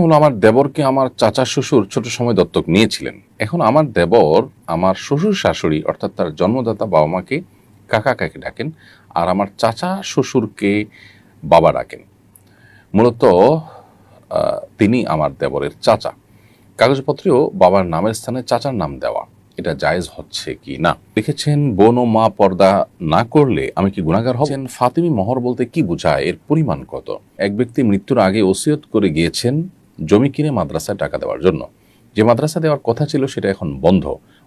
হলো আমার দেবরকে আমার চাচা শ্বশুর ছোট সময় দত্তক নিয়েছিলেন। এখন আমার দেবর আমার শ্বশুর শাশুড়ি অর্থাৎ তার জন্মদাতা বাবা মাকে কাকা কাকি ডাকেন, আর আমার চাচা শ্বশুরকে বাবা ডাকেন। মূলত তিনি আমার দেবরের চাচা। কাগজপত্রেও বাবার নামের স্থানে চাচার নাম দেওয়া, এটা জায়েজ হচ্ছে কি না? লিখেছেন, বোন ও মা পর্দা না করলে আমি কি গুনাহগার হব? ফাতিমি মোহর বলতে কি বোঝায়, এর পরিমাণ কত? এক ব্যক্তি মৃত্যুর আগে ওসিয়ত করে গিয়েছেন জমি কিনে মাদ্রাসায় টাকা দেওয়ার জন্য। যে মাদ্রাসা দেওয়ার কথা ছিল সেটা এখন বন্ধ।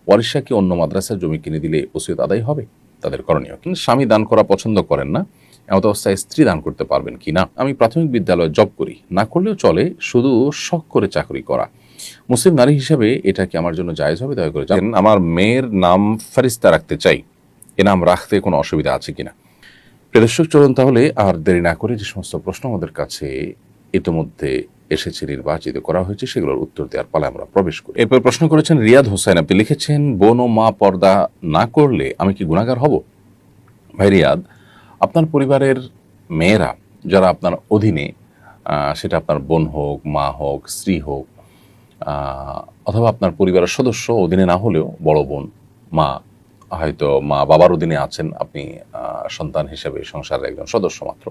ওয়ারিশা কি অন্য মাদ্রাসায় জমি কিনে দিলে ওসিয়ত আদায় হবে? তাদের করণীয়। কিন্তু স্বামী দান করা পছন্দ করেন না, এমত অবস্থায় স্ত্রী দান করতে পারবেন কি না? আমি প্রাথমিক বিদ্যালয়ে জব করি, না করলেও চলে, শুধু শখ করে চাকরি করা। মুসলিম নারী হিসেবে এটা কি আমার জন্য জায়েজ হবে? দয়া করে জানেন। আমার মেয়ের নাম ফারিস্তা রাখতে চাই, এ নাম রাখতে কোনো অসুবিধা আছে কিনা? প্রিয় চলুন তাহলে আর দেরি না করে যে সমস্ত প্রশ্ন আমাদের কাছে ইতিমধ্যে এসেছে, নির্বাচিত করা হয়েছে, সেগুলোর উত্তর দেওয়ার পালায় আমরা প্রবেশ করি। এরপর প্রশ্ন করেছেন রিয়াদ হোসেন। আপনি লিখেছেন, বোন ও মা পর্দা না করলে আমি কি গুনাহগার হব? ভাই রিয়াদ, আপনার পরিবারের মেয়েরা যারা আপনার অধীনে, সেটা আপনার বোন হোক, মা হোক, স্ত্রী হোক, অথবা আপনার পরিবারের সদস্য অধীনে না হলেও বড় বোন, মা, হয়তো মা বাবার অধীনে আছেন, আপনি সন্তান হিসেবে সংসারের একজন সদস্য মাত্র।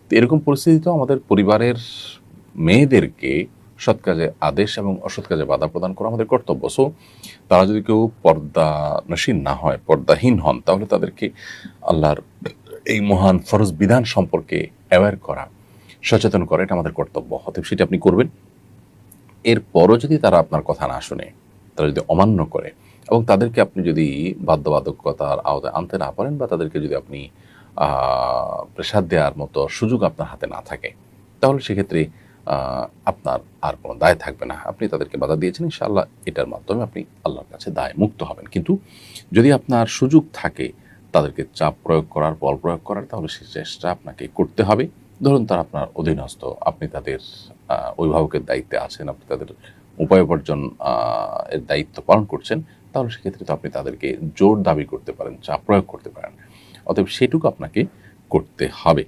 তো এরকম পরিস্থিতিতেও আমাদের পরিবারের মেয়েদেরকে সৎ কাজে আদেশ এবং অসৎ কাজে বাধা প্রদান করা আমাদের কর্তব্য। সো তারা যদি কেউ পর্দানসীন না হয়, পর্দাহীন হন, তাহলে তাদেরকে আল্লাহর এই মহান ফরজ বিধান সম্পর্কে অ্যাওয়্যার করা, সচেতন করা, এটা আমাদের কর্তব্য। অতএব সেটা আপনি করবেন। এরপরও যদি তারা আপনার কথা না শুনে, তারা যদি অমান্য করে, এবং তাদেরকে আপনি যদি বাধ্যবাধকতার আওতায় আনতে না পারেন, বা তাদেরকে যদি আপনি প্রেসার দেওয়ার মতো সুযোগ আপনার হাতে না থাকে, তাহলে সেক্ষেত্রে আপনার আর কোনো দায় থাকবে না। আপনি তাদেরকে বাধা দিয়েছেন, ইনশাআল্লাহ এটার মাধ্যমে আপনি আল্লাহর কাছে দায় মুক্ত হবেন। কিন্তু যদি আপনার সুযোগ থাকে তাদেরকে চাপ প্রয়োগ করার, বল প্রয়োগ করার, তাহলে সেই চেষ্টা আপনাকে করতে হবে। ধরুন তারা আপনার অধীনস্থ, আপনি তাদের অভিভাবকের দায়িত্বে আছেন, আপনি তাদের উপায় উপার্জন এর দায়িত্ব পালন করছেন, তাহলে সেক্ষেত্রে তো আপনি তাদেরকে জোর দাবি করতে পারেন, চাপ প্রয়োগ করতে পারেন। অতএব সেটুকু আপনাকে করতে হবে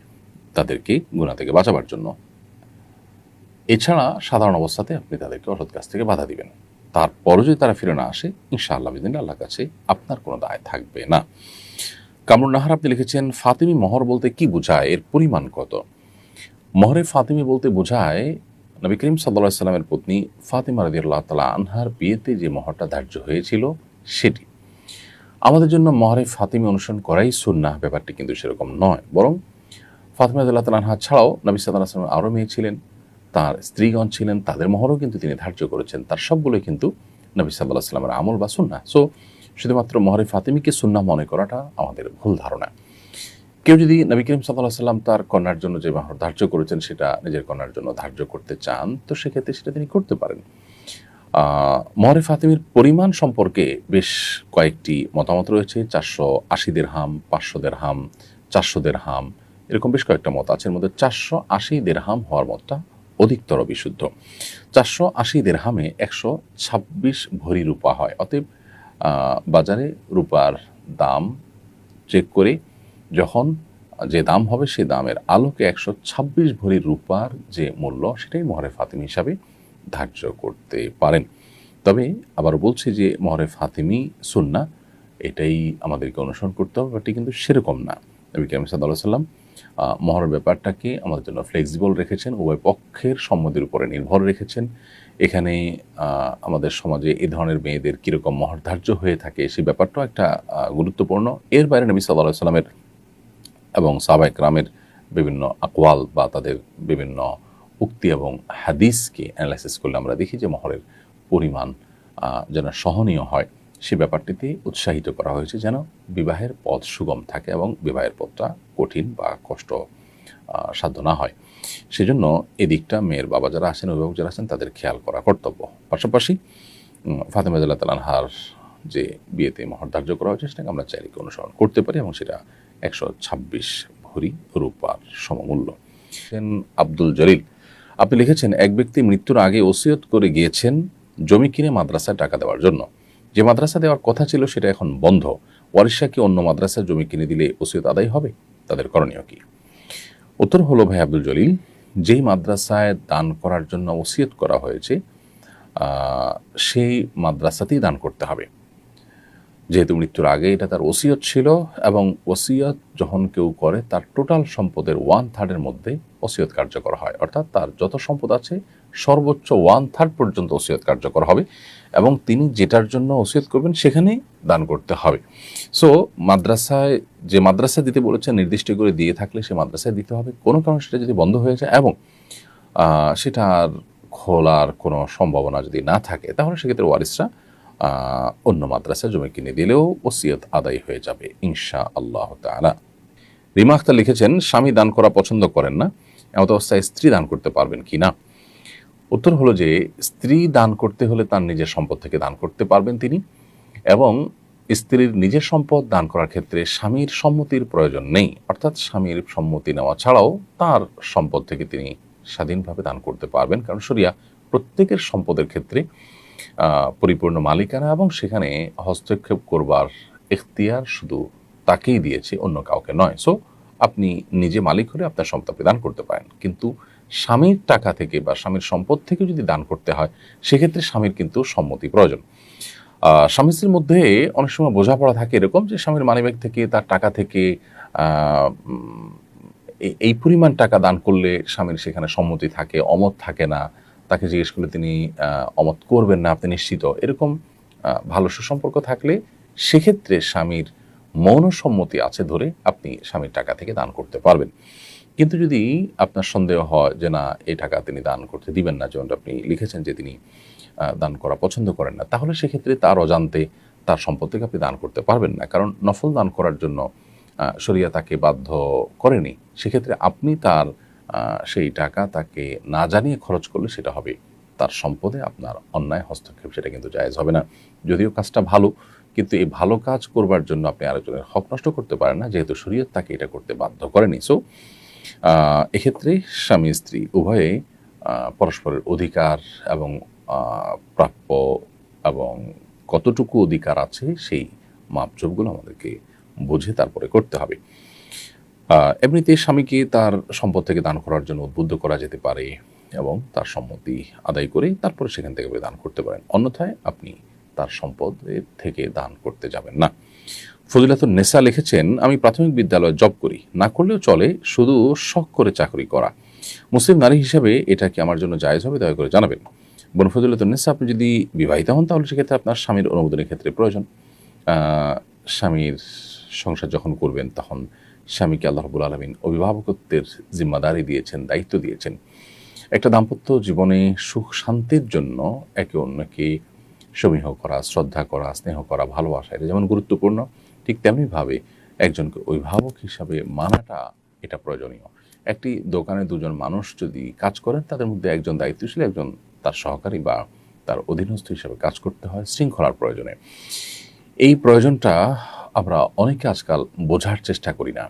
তাদেরকে গুনাহ থেকে বাঁচাবার জন্য। এছাড়া সাধারণ অবস্থাতে আপনি তাদেরকে অসৎ কাজ থেকে বাধা দিবেন। তারপরও যদি তারা ফিরে না আসে, ইনশাআল্লাহ বিদিন আল্লাহর কাছে আপনার কোনো দায় থাকবে না। কামরুন নাহার, আপনি লিখেছেন, ফাতিমি মোহর বলতে কি বোঝায়, এর পরিমাণ কত? মোহরে ফাতিমি বলতে বোঝায় নবী করিম সাল্লাল্লাহু আলাইহি সাল্লামের পত্নী ফাতিমা রাদিয়াল্লাহু তাআলা আনহার বিয়েতে যে মোহরটা ধার্য হয়েছিল সেটি। আমাদের জন্য মোহরে ফাতিমি অনুসরণ করাই সুন্নাহ, ব্যাপারটি কিন্তু সেরকম নয়। বরং ফাতিমা রাদিয়াল্লাহু তাআলা আনহা ছাড়াও নবী সাল্লাল্লাহু আলাইহি ওয়াসাল্লাম আরও মেয়ে ছিলেন, তার স্ত্রীগণ ছিলেন, তাদের মোহরও কিন্তু তিনি ধার্য করেছেন। তার সবগুলোই কিন্তু নবী সাল্লাল্লাহু আলাইহি ওয়াসাল্লামের আমল বা সুন্নাহ। সো শুধুমাত্র মোহরে ফাতিমিকে সুন্নাহ মনে করাটা আমাদের ভুল ধারণা। কেউ যদি নবী করিম সাল্লাল্লাহু আলাইহি ওয়াসাল্লাম তার কন্যার জন্য যে মোহর ধার্য করেছেন সেটা নিজের কন্যার জন্য ধার্য করতে চান, তো সেক্ষেত্রে সেটা তিনি করতে পারেন। মোহরে ফাতিমির পরিমাণ সম্পর্কে বেশ কয়েকটি মতামত রয়েছে। 480 দিরহাম, 500 দিরহাম, 400 দিরহাম, এরকম বেশ কয়েকটা মত আছে। এর মধ্যে 480 দিরহাম হওয়ার মতটা অধিকতর বিশুদ্ধ। 480 দিরহামে 126 ভরি রূপা হয়। অতএব বাজারে রূপার দাম চেক করে যখন যে দাম হবে সেই দামের আলোকে 126 ভরি রূপার যে মূল্য, সেটাই মোহরে ফাতিমি হিসাবে ধার্য করতে পারেন। তবে আবার বলছি যে মোহরে ফাতিমি সুন্নাহ, এটাই আমাদেরকে অনুসরণ করতে হবে, এটি কিন্তু সেরকম না। নবী করিম সাল্লাল্লাহু আলাইহি ওয়াসাল্লাম মোহরের ব্যাপারটাকে আমাদের জন্য ফ্লেক্সিবল রেখেছেন, উভয় পক্ষের সম্মতির উপরে নির্ভর রেখেছেন। এখানে আমাদের সমাজে এ ধরনের মেয়েদের কীরকম মোহর ধার্য হয়ে থাকে সেই ব্যাপারটাও একটা গুরুত্বপূর্ণ। এর বাইরে নবী সাল্লাল্লাহু আলাইহি ওয়াসাল্লামের এবং সাহাবায়ে কেরামের বিভিন্ন আকওয়াল বা তাদের বিভিন্ন উক্তি এবং হাদিসকে অ্যানালাইসিস করলে আমরা দেখি যে মোহরের পরিমাণ যেন সহনীয় হয়, সে ব্যাপারটিতে উৎসাহিত করা হয়েছে, যেন বিবাহের পথ সুগম থাকে এবং বিবাহের পথটা কঠিন বা কষ্ট সাধ্য না হয়। সেজন্য এদিকটা মেয়ের বাবা যারা আছেন, অভিভাবক যারা আছেন, তাদের খেয়াল করা কর্তব্য। পাশাপাশি ফাতিমা রাদিয়াল্লাহু তাআলা আনহার যে বিয়েতে মোহর ধার্য করা হয়েছে সেটাকে আমরা চাইলে অনুসরণ করতে পারি, এবং সেটা 126 ভরি রূপার সমমূল্য। আব্দুল জলিল, আপনি লিখেছেন, এক ব্যক্তি মৃত্যুর আগে ওসিয়ত করে গিয়েছেন জমি কিনে মাদ্রাসায় টাকা দেওয়ার জন্য। যে মাদ্রাসা দেওয়ার কথা ছিল সেটা এখন বন্ধ। ওয়ারিশা কি অন্য মাদ্রাসায় জমি কিনে দিলে ওসিয়ত আদায় হবে? তাদের করণীয় কি? উত্তর হলো, ভাই আব্দুল জলিল, যেই মাদ্রাসায় দান করার জন্য ওসিয়ত করা হয়েছে সেই মাদ্রাসাতেই দান করতে হবে, যেহেতু মৃত্যুর আগে এটা তার ওসিয়ত ছিল, এবং ওসিয়ত যখন কেউ করে তার টোটাল সম্পদের 1/3 মধ্যে ওসিয়ত কার্যকর হয়, অর্থাৎ তার যত সম্পদ আছে সর্বোচ্চ 1/3 পর্যন্ত ওসিয়ত কার্যকর হবে, এবং তিনি যেটার জন্য ওসিয়ত করবেন সেখানেই দান করতে হবে। সো মাদ্রাসায়, যে মাদ্রাসা দিতে বলেছে নির্দিষ্ট করে দিয়ে থাকলে সে মাদ্রাসায় দিতে হবে। কোনো কারণে সেটা যদি বন্ধ হয়ে যায় এবং সেটার খোলার কোনো সম্ভাবনা যদি না থাকে, তাহলে সেক্ষেত্রে ওয়ারিসরা অন্য মাদ্রাসায় জমি কিনে দিলেও ওসিয়ত আদায় হয়ে যাবে ইনশা আল্লাহ তাআলা। রিমা আখতার লিখেছেন, স্বামী দান করা পছন্দ করেন না, এমত অবস্থায় স্ত্রী দান করতে পারবেন কি না? উত্তর হলো যে স্ত্রী দান করতে হলে তার নিজের সম্পদ থেকে দান করতে পারবেন তিনি, এবং স্ত্রীর নিজের সম্পদ দান করার ক্ষেত্রে স্বামীর সম্মতির প্রয়োজন নেই, অর্থাৎ স্বামীর সম্মতি নেওয়া ছাড়াও তার সম্পদ থেকে তিনি স্বাধীনভাবে দান করতে পারবেন, কারণ শরিয়া প্রত্যেকের সম্পদের ক্ষেত্রে পরিপূর্ণ মালিকানা এবং সেখানে হস্তক্ষেপ করবার এখতিয়ার শুধু তাকেই দিয়েছে, অন্য কাউকে নয়। সো আপনি নিজে মালিক হলে আপনার সম্পদ দান করতে পারেন, কিন্তু স্বামীর টাকা থেকে বা স্বামীর সম্পদ থেকে যদি দান করতে হয় সেক্ষেত্রে স্বামীর কিন্তু সম্মতি প্রয়োজন। স্বামী স্ত্রীর মধ্যে অনেক সময় বোঝাপড়া থাকে এরকম যে স্বামীর মানিব্যাগ থেকে, তার টাকা থেকে এই পরিমাণ টাকা দান করলে স্বামীর সেখানে সম্মতি থাকে, অমত থাকে না, তাকে জিজ্ঞেস করলে তিনি অমত করবেন না, আপনি নিশ্চিত, এরকম ভালো সুসম্পর্ক থাকলে সেক্ষেত্রে স্বামীর মৌন সম্মতি আছে ধরে আপনি স্বামীর টাকা থেকে দান করতে পারবেন। কিন্তু যদি আপনার সন্দেহ হয় যে না, এই টাকা তিনি দান করতে দিবেন না, যেমনটা আপনি লিখেছেন যে তিনি দান করা পছন্দ করেন না, তাহলে সেক্ষেত্রে তার অজান্তে তার সম্পদ থেকে আপনি দান করতে পারবেন না, কারণ নফল দান করার জন্য শরিয়া তাকে বাধ্য করেনি। সেক্ষেত্রে আপনি তার সেই টাকা তাকে না জানিয়ে খরচ করলে সেটা হবে তার সম্পদে আপনার অন্যায় হস্তক্ষেপ, সেটা কিন্তু জায়েজ হবে না। যদিও কাজটা ভালো, কিন্তু এই ভালো কাজ করবার জন্য আপনি আরেকজনের হক নষ্ট করতে পারেন না, যেহেতু শরীয়ত তাকে এটা করতে বাধ্য করেনি। সো এক্ষেত্রে স্বামী স্ত্রী উভয়ে পরস্পরের অধিকার এবং প্রাপ্য এবং কতটুকু অধিকার আছে সেই মাপজোপগুলো আমাদেরকে বুঝে তারপরে করতে হবে। এমনিতে স্বামীকে তার সম্পদ থেকে দান করার জন্য উদ্বুদ্ধ করা যেতে পারে এবং তার সম্মতি আদায় করে তারপরে সেখান থেকে দান করতে পারেন, অন্যথায় আপনি তার সম্পদের থেকে দান করতে যাবেন না। ফজিলাতুন নেসা লিখেছেন, আমি প্রাথমিক বিদ্যালয়ে জব করি, না করলেও চলে, শুধু শখ করে চাকরি করা। মুসলিম নারী হিসেবে এটা কি আমার জন্য জায়েজ হবে? দয়া করে জানাবেন। বোন ফজিলাতুন নেসা, আপনি যদি বিবাহিত হন তাহলে সেক্ষেত্রে আপনার স্বামীর অনুমোদনের ক্ষেত্রে প্রয়োজন। স্বামীর সংসার যখন করবেন তখন স্বামীকে আল্লাহ রাব্বুল আলামিন অভিভাবকত্বের জিম্মাদারি দিয়েছেন, দায়িত্ব দিয়েছেন। একটা দাম্পত্য জীবনে সুখ শান্তির জন্য একে অন্যকে সমীহ করা, শ্রদ্ধা করা, স্নেহ করা, ভালোবাসা, এটা যেমন গুরুত্বপূর্ণ, ঠিক তেমনিভাবে একজনকে অভিভাবক হিসাবে মানাটা এটা প্রয়োজনীয়। একটি দোকানে দুজন মানুষ যদি কাজ করেন, তাদের মধ্যে একজন দায়িত্বশীল, একজন তার সহকারী বা তার অধীনস্থ হিসাবে কাজ করতে হয় শৃঙ্খলার প্রয়োজনে। এই প্রয়োজনটা আমরা অনেকে আজকাল বোঝার চেষ্টা করি না।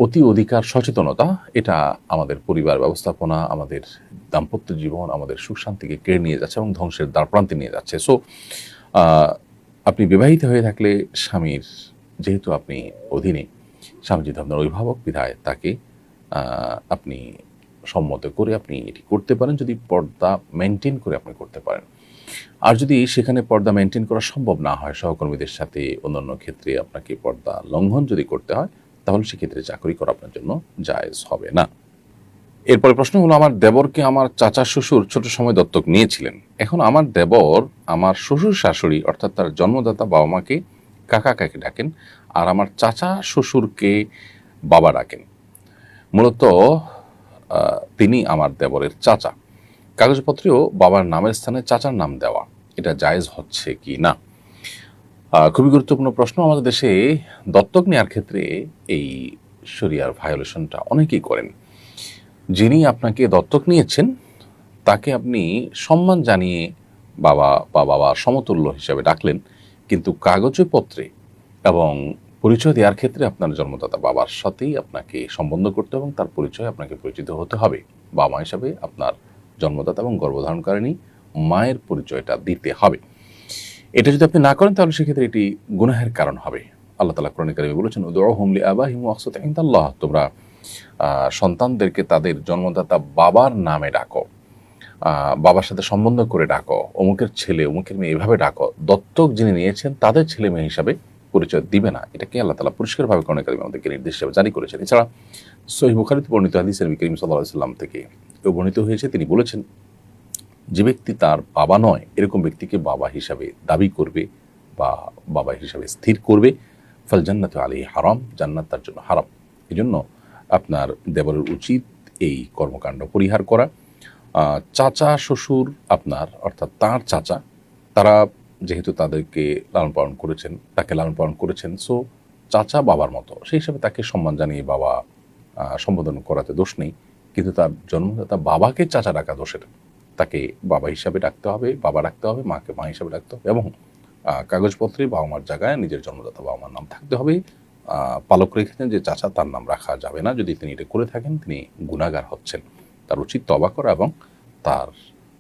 অতি অধিকার সচেতনতা এটা আমাদের পরিবার ব্যবস্থাপনা, আমাদের দাম্পত্য জীবন, আমাদের সুখ শান্তিকে কেড়ে নিয়ে যাচ্ছে এবং ধ্বংসের দ্বারপ্রান্তে নিয়ে যাচ্ছে। সো আপনি বিবাহিত হয়ে থাকলে স্বামীর, যেহেতু আপনি অধীনে, স্বামী যেহেতু আপনার অভিভাবক, বিধায় তাকে আপনি সম্মত করে আপনি এটি করতে পারেন, যদি পর্দা মেনটেন করে আপনি করতে পারেন। আর যদি সেখানে পর্দা মেনটেন করা সম্ভব না হয়, সহকর্মীদের সাথে অন্যান্য ক্ষেত্রে আপনাকে পর্দা লঙ্ঘন যদি করতে হয়, তাহলে সেক্ষেত্রে চাকরি করা আপনার জন্য জায়েজ হবে না। এরপরে প্রশ্ন হলো, আমার দেবরকে আমার চাচা শ্বশুর ছোট সময় দত্তক নিয়েছিলেন। এখন আমার দেবর আমার শ্বশুর শাশুড়ি অর্থাৎ তার জন্মদাতা বাবা মাকে কাকা কাকি ডাকেন, আর আমার চাচা শ্বশুরকে বাবা ডাকেন। মূলত তিনি আমার দেবরের চাচা। কাগজপত্রেও বাবার নামের স্থানে চাচার নাম দেওয়া, এটা জায়েজ হচ্ছে কি না? খুবই গুরুত্বপূর্ণ প্রশ্ন। আমাদের দেশে দত্তক নেওয়ার ক্ষেত্রে এই শরিয়ার ভায়োলেশনটা অনেকেই করেন। যিনি আপনাকে দত্তক নিয়েছেন তাকে আপনি সম্মান জানিয়ে বাবা বা বাবার সমতুল্য হিসাবে ডাকলেন, কিন্তু কাগজপত্রে এবং পরিচয় দেওয়ার ক্ষেত্রে আপনার জন্মদাতা বাবার সাথেই আপনাকে সম্বন্ধ করতে এবং তার পরিচয় আপনাকে পরিচিত হতে হবে। বাবা মা হিসাবে আপনার জন্মদাতা এবং গর্ভধারণকারিণী মায়ের পরিচয়টা দিতে হবে। এটা যদি আপনি না করেন তাহলে সেক্ষেত্রে এটি গুনাহের কারণ হবে। আল্লাহ তাআলা কোরআনে কারিমে বলেছেন, উদউহুম লিআবাহিহিম ওয়াকসিতু ইনদাল্লাহ, তোমরা সন্তানদেরকে তাদের জন্মদাতা বাবার নামে ডাকো, বাবার সাথে সম্বন্ধ করে ডাকো, অমুকের ছেলে অমুকের মেয়ে এভাবে ডাকো, দত্তক যিনি নিয়েছেন তাদের ছেলে মেয়ে হিসাবে পরিচয় দিবে না। এটাকে আল্লাহ তাআলা পরিষ্কারভাবে কোরআনে কারিমে আমাদেরকে নির্দেশ হিসেবে জারি করেছেন। এছাড়া সহিহ বুখারীতে বর্ণিত হাদিসের নবী করিম সাল্লাল্লাহু আলাইহি ওয়াসাল্লাম থেকে বর্ণিত হয়েছে, তিনি বলেছেন, যে ব্যক্তি তার বাবা নয় এরকম ব্যক্তিকে বাবা হিসাবে দাবি করবে বা বাবা হিসাবে স্থির করবে, ফাল জান্নাতু আলাইহি হারাম, জান্নাত তার জন্য হারাম। এই জন্য আপনার দেবরের উচিত এই কর্মকাণ্ড পরিহার করা। চাচা শ্বশুর আপনার অর্থাৎ তার চাচা, তারা যেহেতু তাদেরকে লালন পালন করেছেন, তাকে লালন পালন করেছেন, সো চাচা বাবার মতো, সেই হিসাবে তাকে সম্মান জানিয়ে বাবা সম্বোধন করাতে দোষ নেই। কিন্তু তার জন্মদাতা বাবাকে চাচা ডাকা দোষের, তাকে বাবা হিসাবে ডাকতে হবে, বাবা ডাকতে হবে, মাকে মা হিসাবে ডাকতে হবে, এবং কাগজপত্রে বাবা মার জায়গায় নিজের জন্মদাতা বাবা মার নাম থাকতে হবে। পালক রেখেছেন যে চাচা তার নাম রাখা যাবে না, যদি তিনি এটা করে থাকেন তিনি গুনাহগার হচ্ছেন, তার উচিত তওবা করা এবং তার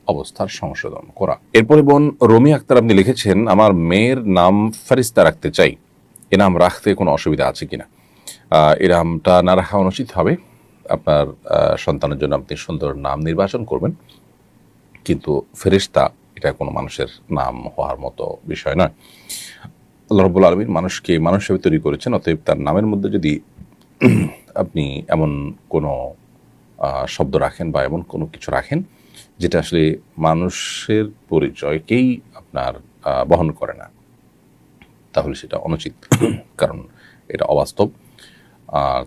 অবস্থার সংশোধন করা। এরপরে বোন রমি আক্তার আপনি লিখেছেন, আমার মেয়ের নাম ফারিস্তা রাখতে চাই, এ নাম রাখতে কোনো অসুবিধা আছে কিনা? এ নামটা না রাখা অনুচিত হবে। আপনার সন্তানের জন্য আপনি সুন্দর নাম নির্বাচন করবেন, কিন্তু ফেরেশতা এটা কোনো মানুষের নাম হওয়ার মতো বিষয় নয়। আল্লাহ রাব্বুল আলামিন মানুষকে মানুষ হিসেবে তৈরি করেছেন, অতএব তার নামের মধ্যে যদি আপনি এমন কোনো শব্দ রাখেন বা এমন কোনো কিছু রাখেন যেটা আসলে মানুষের পরিচয়কেই আপনার বহন করে না, তাহলে সেটা অনুচিত, কারণ এটা অবাস্তব।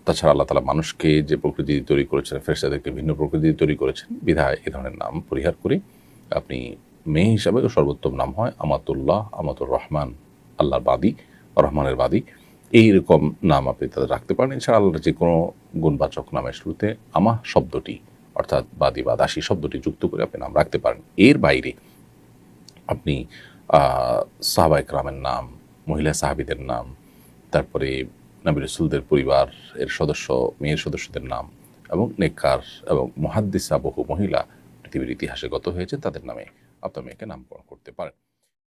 তাছাড়া আল্লাহ তাআলা মানুষকে যে প্রকৃতি তৈরি করেছেন, ফেরেশতাদেরকে ভিন্ন প্রকৃতি তৈরি করেছেন, বিধায় এ ধরনের নাম পরিহার করে আপনি মেয়ে হিসাবে সর্বোত্তম নাম হয় আমাতুল্লাহ, আমাতুর রহমান, আল্লাহর বাদী, রহমানের বাদী, এইরকম নাম আপনি তাদের রাখতে পারেন। এছাড়া আল্লাহর যে কোনো গুণবাচক নামের শুরুতে আমা শব্দটি অর্থাৎ বাদী বা দাসী শব্দটি যুক্ত করে আপনি নাম রাখতে পারেন। এর বাইরে আপনি সাহাবা ইকরামের নাম, মহিলা সাহাবীদের নাম, তারপরে নবী রাসূলদের পরিবার এর সদস্য, মেয়ের সদস্যদের নাম, এবং নেককার এবং মুহাদ্দিসা বহু মহিলা পৃথিবীর ইতিহাসে গত হয়েছে, তাদের নামে আপনার মেয়েকে নামকরণ করতে পারেন।